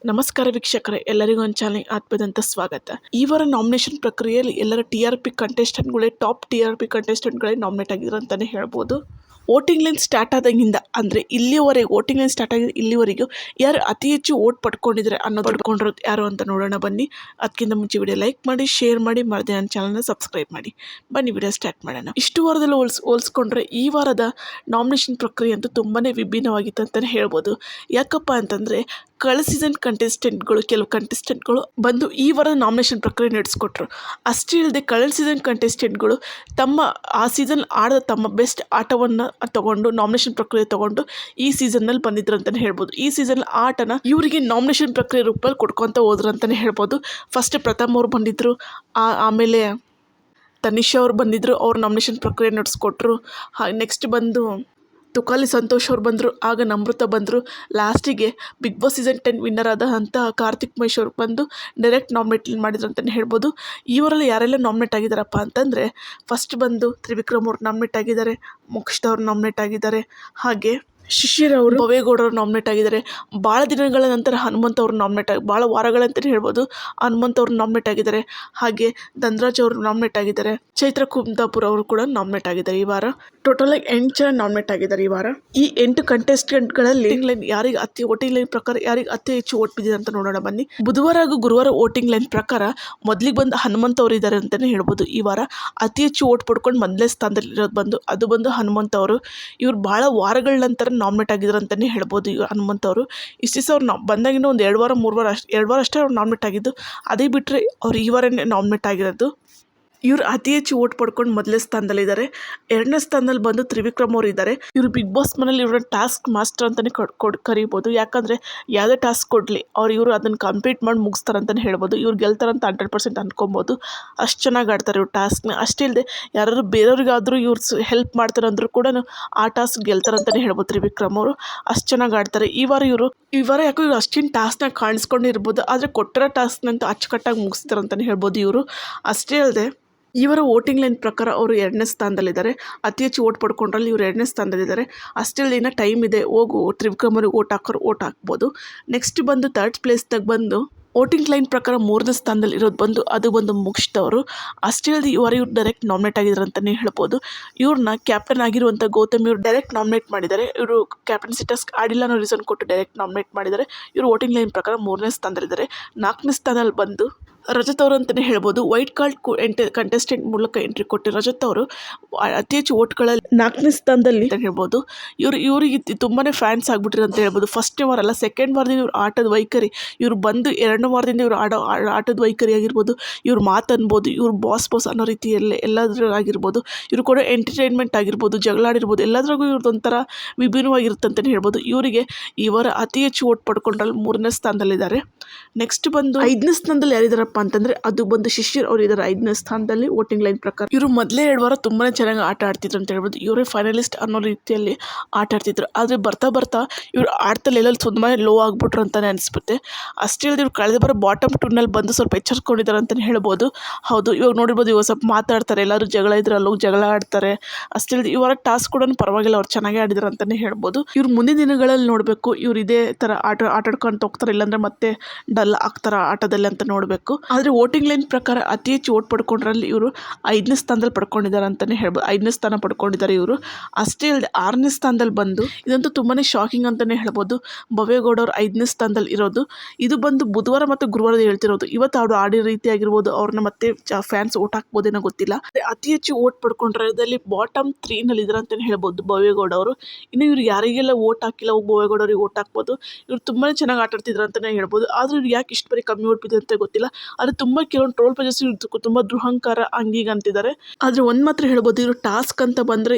ನಮಸ್ಕಾರ ವೀಕ್ಷಕರೇ, ಎಲ್ಲರಿಗೂ ಒಂದು ಚಾನಲ್ಗೆ ಆತ್ಮದಂತ ಸ್ವಾಗತ. ಈ ವಾರ ನಾಮಿನೇಷನ್ ಪ್ರಕ್ರಿಯೆಯಲ್ಲಿ ಎಲ್ಲರ TRP ಕಂಟೆಸ್ಟೆಂಟ್ಗಳೇ ಟಾಪ್ TRP ಕಂಟೆಸ್ಟೆಂಟ್ಗಳೇ ನಾಮಿನೇಟ್ ಆಗಿದ್ರು ಅಂತಲೇ ಹೇಳ್ಬೋದು. ವೋಟಿಂಗ್ ಲೈನ್ ಸ್ಟಾರ್ಟ್ ಆದಾಗಿಂದ ಅಂದರೆ ಇಲ್ಲಿವರೆಗೆ ವೋಟಿಂಗ್ ಲೈನ್ ಸ್ಟಾರ್ಟ್ ಆಗಿದೆ ಇಲ್ಲಿವರೆಗೂ ಯಾರು ಅತಿ ಹೆಚ್ಚು ವೋಟ್ ಪಡ್ಕೊಂಡಿದ್ದಾರೆ ಅನ್ನೋದು ಪಡ್ಕೊಂಡಿರೋದು ಯಾರು ಅಂತ ನೋಡೋಣ ಬನ್ನಿ. ಅದಕ್ಕಿಂತ ಮುಂಚೆ ವಿಡಿಯೋ ಲೈಕ್ ಮಾಡಿ, ಶೇರ್ ಮಾಡಿ, ಮರದೇ ನನ್ನ ಚಾನಲ್ನ ಸಬ್ಸ್ಕ್ರೈಬ್ ಮಾಡಿ. ಬನ್ನಿ ವಿಡಿಯೋ ಸ್ಟಾರ್ಟ್ ಮಾಡೋಣ. ಇಷ್ಟು ವಾರದಲ್ಲಿ ಹೋಲಿಸ್ಕೊಂಡ್ರೆ ಈ ವಾರದ ನಾಮಿನೇಷನ್ ಪ್ರಕ್ರಿಯೆ ಅಂತೂ ತುಂಬಾ ವಿಭಿನ್ನವಾಗಿತ್ತು ಅಂತಲೇ ಹೇಳ್ಬೋದು. ಯಾಕಪ್ಪ ಅಂತಂದರೆ ಕಳೆದ ಸೀಸನ್ ಕೆಲವು ಕಂಟೆಸ್ಟೆಂಟ್ಗಳು ಬಂದು ಈ ವಾರದ ನಾಮಿನೇಷನ್ ಪ್ರಕ್ರಿಯೆ ನಡೆಸ್ಕೊಟ್ರು. ಅಷ್ಟೇ ಇಲ್ಲದೆ ಕಳೆದ ಸೀಸನ್ ಕಂಟೆಸ್ಟೆಂಟ್ಗಳು ಆ ಸೀಸನ್ ಆಡಿದ ತಮ್ಮ ಬೆಸ್ಟ್ ಆಟವನ್ನು ತಗೊಂಡು ನಾಮಿನೇಷನ್ ಪ್ರಕ್ರಿಯೆ ತಗೊಂಡು ಈ ಸೀಸನ್ನಲ್ಲಿ ಬಂದಿದ್ರು ಅಂತಲೇ ಹೇಳ್ಬೋದು. ಈ ಸೀಸನ್ ಆಟನ ಇವರಿಗೆ ನಾಮಿನೇಷನ್ ಪ್ರಕ್ರಿಯೆ ರೂಪದಲ್ಲಿ ಕೊಡ್ಕೊತ ಹೋದ್ರು ಅಂತಲೇ ಹೇಳ್ಬೋದು. ಫಸ್ಟ್ ಪ್ರಥಮ್ ಅವ್ರು ಬಂದಿದ್ದರು, ಆಮೇಲೆ ತನಿಷಾ ಅವ್ರು ಬಂದಿದ್ದರು, ಅವ್ರು ನಾಮಿನೇಷನ್ ಪ್ರಕ್ರಿಯೆ ನಡೆಸ್ಕೊಟ್ರು. ನೆಕ್ಸ್ಟ್ ಬಂದು ತುಕಾಲಿ ಸಂತೋಷ್ ಅವ್ರು ಬಂದರು, ಆಗ ನಮೃತ ಬಂದರು. ಲಾಸ್ಟಿಗೆ ಬಿಗ್ ಬಾಸ್ ಸೀಸನ್ 10 ವಿನ್ನರ್ ಆದಂತಹ ಕಾರ್ತಿಕ್ ಮಹೇಶ್ ಅವ್ರು ಬಂದು ಡೈರೆಕ್ಟ್ ನಾಮಿನೇಟ್ ಮಾಡಿದ್ರು ಅಂತಲೇ ಹೇಳ್ಬೋದು. ಇವರಲ್ಲಿ ಯಾರೆಲ್ಲ ನಾಮಿನೇಟ್ ಆಗಿದ್ದಾರಪ್ಪ ಅಂತಂದರೆ ಫಸ್ಟ್ ಬಂದು ತ್ರಿವಿಕ್ರಮ್ ಅವ್ರು ನಾಮಿನೇಟ್ ಆಗಿದ್ದಾರೆ, ಮೋಕ್ಷಿತಾ ಅವ್ರು ನಾಮಿನೇಟ್ ಆಗಿದ್ದಾರೆ, ಹಾಗೆ ಶಿಶಿರ್ ಅವರು, ಭವೇಗೌಡ ಅವರು ನಾಮಿನೇಟ್ ಆಗಿದ್ದಾರೆ. ಭಾಳ ದಿನಗಳ ನಂತರ ಹನುಮಂತ್ ಅವರು ಭಾಳ ವಾರಗಳಂತಲೇ ಹೇಳ್ಬೋದು ಹನುಮಂತ್ ಅವರು ನಾಮಿನೇಟ್ ಆಗಿದ್ದಾರೆ. ಹಾಗೆ ಧನ್ರಾಜ್ ಅವರು ನಾಮಿನೇಟ್ ಆಗಿದ್ದಾರೆ. ಚೈತ್ರ ಕುಂದಾಪುರ್ ಅವರು ಕೂಡ ನಾಮಿನೇಟ್ ಆಗಿದ್ದಾರೆ. ಈ ವಾರ ಟೋಟಲ್ ಆಗಿ 8 ಜನ ನಾಮಿನೇಟ್ ಆಗಿದ್ದಾರೆ. ಈ ವಾರ ಈ 8 ಕಂಟೆಸ್ಟೆಂಟ್ಗಳಲ್ಲಿ ವೋಟಿಂಗ್ ಲೈನ್ ಪ್ರಕಾರ ಯಾರಿಗೆ ಅತಿ ಹೆಚ್ಚು ವೋಟ್ ಬಿದ್ದಿದೆ ಅಂತ ನೋಡೋಣ ಬನ್ನಿ. ಬುಧವಾರ ಹಾಗೂ ಗುರುವಾರ ವೋಟಿಂಗ್ ಲೈನ್ ಪ್ರಕಾರ ಮೊದಲಿಗೆ ಬಂದು ಹನುಮಂತ್ ಅವರು ಇದ್ದಾರೆ ಅಂತಲೇ ಹೇಳ್ಬೋದು. ಈ ವಾರ ಅತಿ ಹೆಚ್ಚು ವೋಟ್ ಪಡ್ಕೊಂಡು ಮೊದಲೇ ಸ್ಥಾನದಲ್ಲಿ ಇರೋದು ಬಂದು ಹನುಮಂತ್ ಅವರು. ಇವ್ರು ಭಾಳ ವಾರಗಳ ನಂತರ ನಾಮಿನೇಟ್ ಆಗಿದ್ರು ಅಂತಲೇ ಹೇಳ್ಬೋದು. ಇವ್ರು ಹನುಮಂತ್ ಅವರು ಇಷ್ಟು ದಿವಸ ಅವ್ರು ಬಂದಾಗಿನ ಒಂದು 2 ವಾರ ಅಷ್ಟೇ ಅವ್ರು ನಾಮಿನೇಟ್ ಆಗಿದ್ದು. ಅದೇ ಬಿಟ್ಟರೆ ಅವ್ರು ಈ ವಾರನೇ ನಾಮಿನೇಟ್ ಆಗಿರೋದು. ಇವರು ಅತಿ ಹೆಚ್ಚು ವೋಟ್ ಪಡ್ಕೊಂಡು ಮೊದಲನೇ ಸ್ಥಾನದಲ್ಲಿದ್ದಾರೆ. 2ನೇ ಸ್ಥಾನದಲ್ಲಿ ಬಂದು ತ್ರಿವಿಕ್ರಮ್ ಅವರು ಇದ್ದಾರೆ. ಇವರು ಬಿಗ್ ಬಾಸ್ ಮನೇಲಿ ಇವ್ರನ್ನ ಟಾಸ್ಕ್ ಮಾಸ್ಟರ್ ಅಂತಲೇ ಕರೀಬೋದು. ಯಾಕಂದರೆ ಯಾವುದೇ ಟಾಸ್ಕ್ ಕೊಡಲಿ ಇವರು ಅದನ್ನು ಕಂಪ್ಲೀಟ್ ಮಾಡಿ ಮುಗಿಸ್ತಾರೆ ಅಂತಲೇ ಹೇಳ್ಬೋದು. ಇವ್ರು ಗೆಲ್ತಾರಂತ 100% ಅನ್ಕೊಬೋದು. ಅಷ್ಟು ಚೆನ್ನಾಗಿ ಆಡ್ತಾರೆ ಇವ್ರು ಟಾಸ್ಕ್ನ. ಅಷ್ಟೇ ಇಲ್ಲದೆ ಯಾರಾದ್ರು ಬೇರೆಯವ್ರಿಗಾದರೂ ಇವ್ರು ಹೆಲ್ಪ್ ಮಾಡ್ತಾರೆ ಅಂದರೂ ಕೂಡ ಆ ಟಾಸ್ಕ್ ಗೆಲ್ತಾರೆ ಅಂತಲೇ ಹೇಳ್ಬೋದು ತ್ರಿವಿಕ್ರಮ್ ಅವರು. ಅಷ್ಟು ಚೆನ್ನಾಗಿ ಆಡ್ತಾರೆ. ಈ ವಾರ ಯಾಕೋ ಇವರು ಅಷ್ಟಿನ ಟಾಸ್ಕ್ನ ಕಾಣಿಸ್ಕೊಂಡಿರ್ಬೋದು, ಆದರೆ ಕೊಟ್ಟಿರೋ ಟಾಸ್ಕ್ನಂತ ಅಚ್ಚುಕಟ್ಟಾಗಿ ಮುಗಿಸ್ತಾರೆ ಅಂತಲೇ ಹೇಳ್ಬೋದು ಇವರು. ಅಷ್ಟೇ ಅಲ್ಲದೆ ಇವರ ವೋಟಿಂಗ್ ಲೈನ್ ಪ್ರಕಾರ ಅವರು 2ನೇ ಸ್ಥಾನದಲ್ಲಿದ್ದಾರೆ. ಅತಿ ಹೆಚ್ಚು ವೋಟ್ ಪಡ್ಕೊಂಡ್ರಲ್ಲಿ ಇವರು 2ನೇ ಸ್ಥಾನದಲ್ಲಿದ್ದಾರೆ. ಅಷ್ಟೇ ಇನ್ನೂ ಟೈಮ್ ಇದೆ, ಹೋಗು ತ್ರಿವಿಕ್ರಮ್ ಅವ್ರಿಗೆ ವೋಟ್ ಹಾಕ್ಬೋದು. ನೆಕ್ಸ್ಟ್ ಬಂದು 3rd ಪ್ಲೇಸ್ದಾಗ ಬಂದು ವೋಟಿಂಗ್ ಲೈನ್ ಪ್ರಕಾರ 3ನೇ ಸ್ಥಾನದಲ್ಲಿ ಇರೋದು ಅದು ಬಂದು ಮೋಕ್ಷಿತಾ ಅವರು. ಅಷ್ಟೇ ಅಲ್ಲದೆ ಇವರು ಡೈರೆಕ್ಟ್ ನಾಮಿನೇಟ್ ಆಗಿದ್ದಾರೆ ಅಂತಲೇ ಹೇಳ್ಬೋದು. ಇವ್ರನ್ನ ಕ್ಯಾಪ್ಟನ್ ಆಗಿರುವಂಥ ಗೌತಮ್ ಇವರು ಡೈರೆಕ್ಟ್ ನಾಮಿನೇಟ್ ಮಾಡಿದ್ದಾರೆ. ಇವರು ಕ್ಯಾಪ್ಟನ್ಸಿ ಟಾಸ್ಕ್ ಆಡಿಲ್ಲ ಅನ್ನೋ ರೀಸನ್ ಕೊಟ್ಟು ಡೈರೆಕ್ಟ್ ನಾಮಿನೇಟ್ ಮಾಡಿದ್ದಾರೆ. ಇವರು ವೋಟಿಂಗ್ ಲೈನ್ ಪ್ರಕಾರ 3ನೇ ಸ್ಥಾನದಲ್ಲಿದ್ದಾರೆ. 4ನೇ ಸ್ಥಾನದಲ್ಲಿ ಬಂದು ರಜತ್ ಅವರು ಅಂತಲೇ ಹೇಳ್ಬೋದು. ವೈಟ್ ಕಾರ್ಡ್ ಕಂಟೆಸ್ಟೆಂಟ್ ಮೂಲಕ ಎಂಟ್ರಿ ಕೊಟ್ಟು ರಜತ್ ಅವರು ಅತಿ ಹೆಚ್ಚು ವೋಟ್ಗಳಲ್ಲಿ 4ನೇ ಸ್ಥಾನದಲ್ಲಿ ಅಂತ ಹೇಳ್ಬೋದು. ಇವರಿಗೆ ತುಂಬಾ ಫ್ಯಾನ್ಸ್ ಆಗ್ಬಿಟ್ಟಿರು ಅಂತ ಹೇಳ್ಬೋದು. ಫಸ್ಟ್ನೇ ವಾರ ಅಲ್ಲ, ಸೆಕೆಂಡ್ ವಾರದಿಂದ ಇವ್ರು ಆಟದ ವೈಖರಿ, ಇವರು ಬಂದು 2ನೇ ವಾರದಿಂದ ಇವರು ಆಟದ ವೈಖರಿ ಆಗಿರ್ಬೋದು, ಇವ್ರು ಮಾತನ್ಬೋದು, ಇವ್ರು ಬಾಸ್ ಅನ್ನೋ ರೀತಿಯಲ್ಲಿ ಎಲ್ಲಾದ್ರೂ ಆಗಿರ್ಬೋದು, ಇವರು ಕೂಡ ಎಂಟರ್ಟೈನ್ಮೆಂಟ್ ಆಗಿರ್ಬೋದು, ಜಗಳ ಆಡಿರ್ಬೋದು, ಎಲ್ಲದ್ರಾಗೂ ಇವ್ರದ್ದೊಂಥರ ವಿಭಿನ್ನವಾಗಿರುತ್ತೆ ಅಂತಲೇ ಹೇಳ್ಬೋದು. ಇವರಿಗೆ ಈ ವಾರ ಅತಿ ಹೆಚ್ಚು ವೋಟ್ ಪಡ್ಕೊಂಡ್ರಲ್ಲಿ 3ನೇ ಸ್ಥಾನದಲ್ಲಿದ್ದಾರೆ. ನೆಕ್ಸ್ಟ್ ಬಂದು 5ನೇ ಸ್ಥಾನದಲ್ಲಿ ಯಾರಿದ್ದಾರಪ್ಪ ಅಂತಂದ್ರೆ ಅದು ಬಂದು ಶಿಶಿರ್ ಅವರು ಇದ್ದಾರೆ 5ನೇ ಸ್ಥಾನದಲ್ಲಿ ವೋಟಿಂಗ್ ಲೈನ್ ಪ್ರಕಾರ. ಇವರು ಮೊದಲೇ 2 ವಾರ ತುಂಬಾನೇ ಚೆನ್ನಾಗಿ ಆಟ ಆಡ್ತಿದ್ರು ಅಂತ ಹೇಳ್ಬೋದು. ಇವರೇ ಫೈನಲಿಸ್ಟ್ ಅನ್ನೋ ರೀತಿಯಲ್ಲಿ ಆಟ ಆಡ್ತಿದ್ರು. ಆದರೆ ಬರ್ತಾ ಇವ್ರು ಆಡ್ತಾ ಲೆವೆಲ್ ತುಂಬಾ ಲೋ ಆಗ್ಬಿಟ್ರು ಅಂತಾನೆ ಅನಿಸ್ಬಿಡುತ್ತೆ. ಅಷ್ಟೇ ಇಲ್ಲದೆ ಇವ್ರು ಕಳೆದ ಬಾರ ಬಾಟಮ್ 2ನಲ್ಲಿ ಬಂದು ಸ್ವಲ್ಪ ಎಚ್ಚರಿಸ್ಕೊಂಡಿದ್ದಾರೆ ಅಂತಲೇ ಹೇಳ್ಬೋದು. ಹೌದು, ಇವಾಗ ನೋಡಿರ್ಬೋದು, ಇವಾಗ ಸ್ವಲ್ಪ ಮಾತಾಡ್ತಾರೆ, ಎಲ್ಲರೂ ಜಗಳ ಇದ್ರೆ ಅಲ್ಲೋಗಿ ಜಗಳ ಆಡ್ತಾರೆ. ಅಷ್ಟೇ ಇಲ್ಲದೆ ಇವರ ಟಾಸ್ಕ್ ಕೂಡ ಪರವಾಗಿಲ್ಲ, ಅವ್ರು ಚೆನ್ನಾಗಿ ಆಡಿದ್ರು ಅಂತಲೇ ಹೇಳ್ಬೋದು. ಇವ್ರು ಮುಂದಿನ ದಿನಗಳಲ್ಲಿ ನೋಡಬೇಕು, ಇವ್ರು ಇದೇ ಥರ ಆಟಾಡ್ಕೊಂಡು ಹೋಗ್ತಾರೆ, ಇಲ್ಲಾಂದ್ರೆ ಮತ್ತೆ ಡಲ್ ಆಗ್ತಾರ ಆಟದಲ್ಲಿ ಅಂತ ನೋಡಬೇಕು. ಆದರೆ ವೋಟಿಂಗ್ ಲೈನ್ ಪ್ರಕಾರ ಅತಿ ಹೆಚ್ಚು ವೋಟ್ ಪಡ್ಕೊಂಡ್ರಲ್ಲಿ ಇವರು 5ನೇ ಸ್ಥಾನದಲ್ಲಿ ಪಡ್ಕೊಂಡಿದ್ದಾರೆ ಅಂತಲೇ ಹೇಳ್ಬೋದು. 5ನೇ ಸ್ಥಾನ ಪಡ್ಕೊಂಡಿದ್ದಾರೆ ಇವರು. ಅಷ್ಟೇ ಇಲ್ಲದೆ 6ನೇ ಸ್ಥಾನದಲ್ಲಿ ಬಂದು ಇದಂತೂ ತುಂಬಾ ಶಾಕಿಂಗ್ ಅಂತಲೇ ಹೇಳ್ಬೋದು. ಭವೇಗೌಡ ಅವರು 5ನೇ ಸ್ಥಾನದಲ್ಲಿ ಇರೋದು. ಇದು ಬಂದು ಬುಧವಾರ ಮತ್ತು ಗುರುವಾರದ ಹೇಳ್ತಿರೋದು. ಇವತ್ತು ಅವರು ಆಡಿರೋ ರೀತಿ ಆಗಿರ್ಬೋದು, ಅವ್ರನ್ನ ಮತ್ತೆ ಫ್ಯಾನ್ಸ್ ವೋಟ್ ಹಾಕ್ಬೋದೇನೋ ಗೊತ್ತಿಲ್ಲ. ಅತಿ ಹೆಚ್ಚು ವೋಟ್ ಪಡ್ಕೊಂಡಿರೋದ್ರಲ್ಲಿ ಬಾಟಮ್ 3ನಲ್ಲಿ ಇದ್ದಾರೆ ಅಂತಲೇ ಹೇಳ್ಬೋದು ಭವೇಗೌಡ ಅವರು. ಇನ್ನು ಇವ್ರು ಯಾರಿಗೆಲ್ಲ ವೋಟ್ ಹಾಕಿಲ್ಲ ಭವೇಗೌಡ ಅವ್ರಿಗೆ ವೋಟ್ ಹಾಕ್ಬೋದು. ಇವ್ರು ತುಂಬಾ ಚೆನ್ನಾಗಿ ಆಟ ಆಡ್ತಿದ್ರು ಅಂತಲೇ ಹೇಳ್ಬೋದು. ಆದ್ರೆ ಇವ್ರು ಯಾಕೆ ಇಷ್ಟು ಬರೀ ಕಮ್ಮಿ ವೋಟ್ ಬಿದ್ದಿದೆ ಅಂತ ಗೊತ್ತಿಲ್ಲ. ಆದರೆ ತುಂಬ ಕೆಲವೊಂದು ಟ್ರೋಲ್ ಪೇಜಸ್ ತುಂಬ ದುರಹಂಕಾರ ಹಂಗೀಗ ಅಂತಿದ್ದಾರೆ. ಆದರೆ ಒಂದು ಮಾತ್ರ ಹೇಳ್ಬೋದು, ಇವರು ಟಾಸ್ಕ್ ಅಂತ ಬಂದರೆ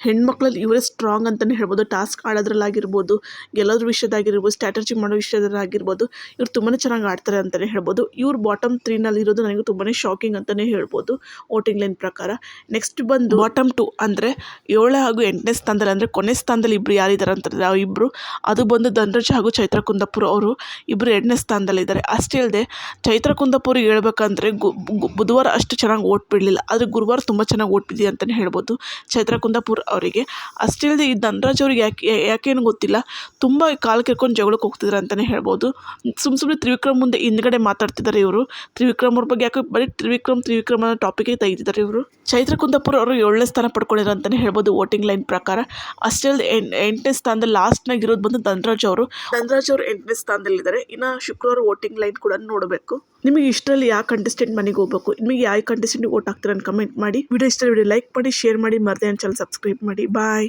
ಹೆಣ್ಮಕ್ಳಲ್ಲಿ ಇವರೇ ಸ್ಟ್ರಾಂಗ್ ಅಂತಲೇ ಹೇಳ್ಬೋದು. ಟಾಸ್ಕ್ ಆಡೋದ್ರಲ್ಲಾಗಿರ್ಬೋದು, ಗೆಲ್ಲೋದ್ರ ವಿಷಯದಾಗಿರ್ಬೋದು, ಸ್ಟ್ರಾಟಜಿ ಮಾಡೋ ವಿಷಯದಾಗಿರ್ಬೋದು, ಇವ್ರು ತುಂಬಾ ಚೆನ್ನಾಗಿ ಆಡ್ತಾರೆ ಅಂತಲೇ ಹೇಳ್ಬೋದು. ಇವ್ರು ಬಾಟಮ್ 3ನಲ್ಲಿ ಇರೋದು ನನಗೆ ತುಂಬಾ ಶಾಕಿಂಗ್ ಅಂತಲೇ ಹೇಳ್ಬೋದು ವೋಟಿಂಗ್ ಲೈನ್ ಪ್ರಕಾರ. ನೆಕ್ಸ್ಟ್ ಬಂದು ಬಾಟಮ್ 2 ಅಂದರೆ 7 ಹಾಗೂ 8ನೇ ಸ್ಥಾನದಲ್ಲಿ, ಅಂದರೆ ಕೊನೆ ಸ್ಥಾನದಲ್ಲಿ ಇಬ್ಬರು ಯಾರಿದ್ದಾರೆ ಅಂತಾರೆ ಇಬ್ಬರು, ಅದು ಬಂದು ಧನ್ರಾಜ್ ಹಾಗೂ ಚೈತ್ರ ಕುಂದಾಪುರ್ ಅವರು ಇಬ್ಬರು 2ನೇ ಸ್ಥಾನದಲ್ಲಿದ್ದಾರೆ. ಅಷ್ಟೇ ಇಲ್ಲದೆ ಚೈತ್ರ ಕುಂದಾಪುರಿಗೆ ಹೇಳ್ಬೇಕಂದ್ರೆ ಬುಧವಾರ ಅಷ್ಟು ಚೆನ್ನಾಗಿ ಓಟ್ ಬಿಡಲಿಲ್ಲ, ಆದರೆ ಗುರುವಾರ ತುಂಬ ಚೆನ್ನಾಗಿ ಓಟ್ ಬಿದ್ದಿದೆ ಅಂತಲೇ ಹೇಳ್ಬೋದು ಚೈತ್ರ ಕುಂದಾಪುರ್ ಅವರಿಗೆ. ಅಷ್ಟೇ ಅಲ್ಲದೆ ಈ ಧನರಾಜ್ ಅವ್ರಿಗೆ ಯಾಕೇನು ಗೊತ್ತಿಲ್ಲ, ತುಂಬ ಕಾಲು ಕೆರ್ಕೊಂಡು ಜಗಳಕ್ಕೆ ಹೋಗ್ತಿದ್ದಾರೆ ಅಂತಲೇ ಹೇಳ್ಬೋದು. ಸುಮ್ಮನೆ ತ್ರಿವಿಕ್ರಮ್ ಮುಂದೆ ಹಿಂದ್ಗಡೆ ಮಾತಾಡ್ತಿದ್ದಾರೆ ಇವರು. ತ್ರಿವಿಕ್ರಮ್ ಅವ್ರ ಬಗ್ಗೆ ಯಾಕೆ ಬರೀ ತ್ರಿವಿಕ್ರಮ್ ಅನ್ನೋ ಟಾಪಿಕ್ಗೆ ತೆಗೆದಿದ್ದಾರೆ ಇವರು. ಚೈತ್ರ ಕುಂದಾಪುರ್ ಅವರು 7ನೇ ಸ್ಥಾನ ಪಡ್ಕೊಂಡಿದ್ದಾರೆ ಅಂತಲೇ ಹೇಳ್ಬೋದು ವೋಟಿಂಗ್ ಲೈನ್ ಪ್ರಕಾರ. ಅಷ್ಟೇ ಅಲ್ಲದೆ 8ನೇ ಸ್ಥಾನದಲ್ಲಿ ಲಾಸ್ಟ್ನಾಗ ಇರೋದು ಬಂದು ಧನರಾಜ್ ಅವರು 8ನೇ ಸ್ಥಾನದಲ್ಲಿದ್ದಾರೆ. ಇನ್ನು ಶುಕ್ರವಾರ ವೋಟಿಂಗ್ ಲೈನ್ ಕೂಡ ನೋಡಬೇಕು. ನಿಮಗೆ ಇಷ್ಟರಲ್ಲಿ ಯಾವ ಕಂಟೆಸ್ಟೆಂಟ್ ಮನೆಗೆ ಹೋಗಬೇಕು, ನಿಮಗೆ ಯಾವ ಕಂಟೆಸ್ಟೆಂಟ್ ವೋಟ್ ಹಾಕ್ತೀರ ಅಂತ ಕಮೆಂಟ್ ಮಾಡಿ. ವಿಡಿಯೋ ಇಷ್ಟ ಲೈಕ್ ಮಾಡಿ, ಶೇರ್ ಮಾಡಿ, ಮರದೇ ಚಾನಲ್ ಸಬ್ಸ್ಕ್ರೈಬ್ ಮಾಡಿ. ಬಾಯ್.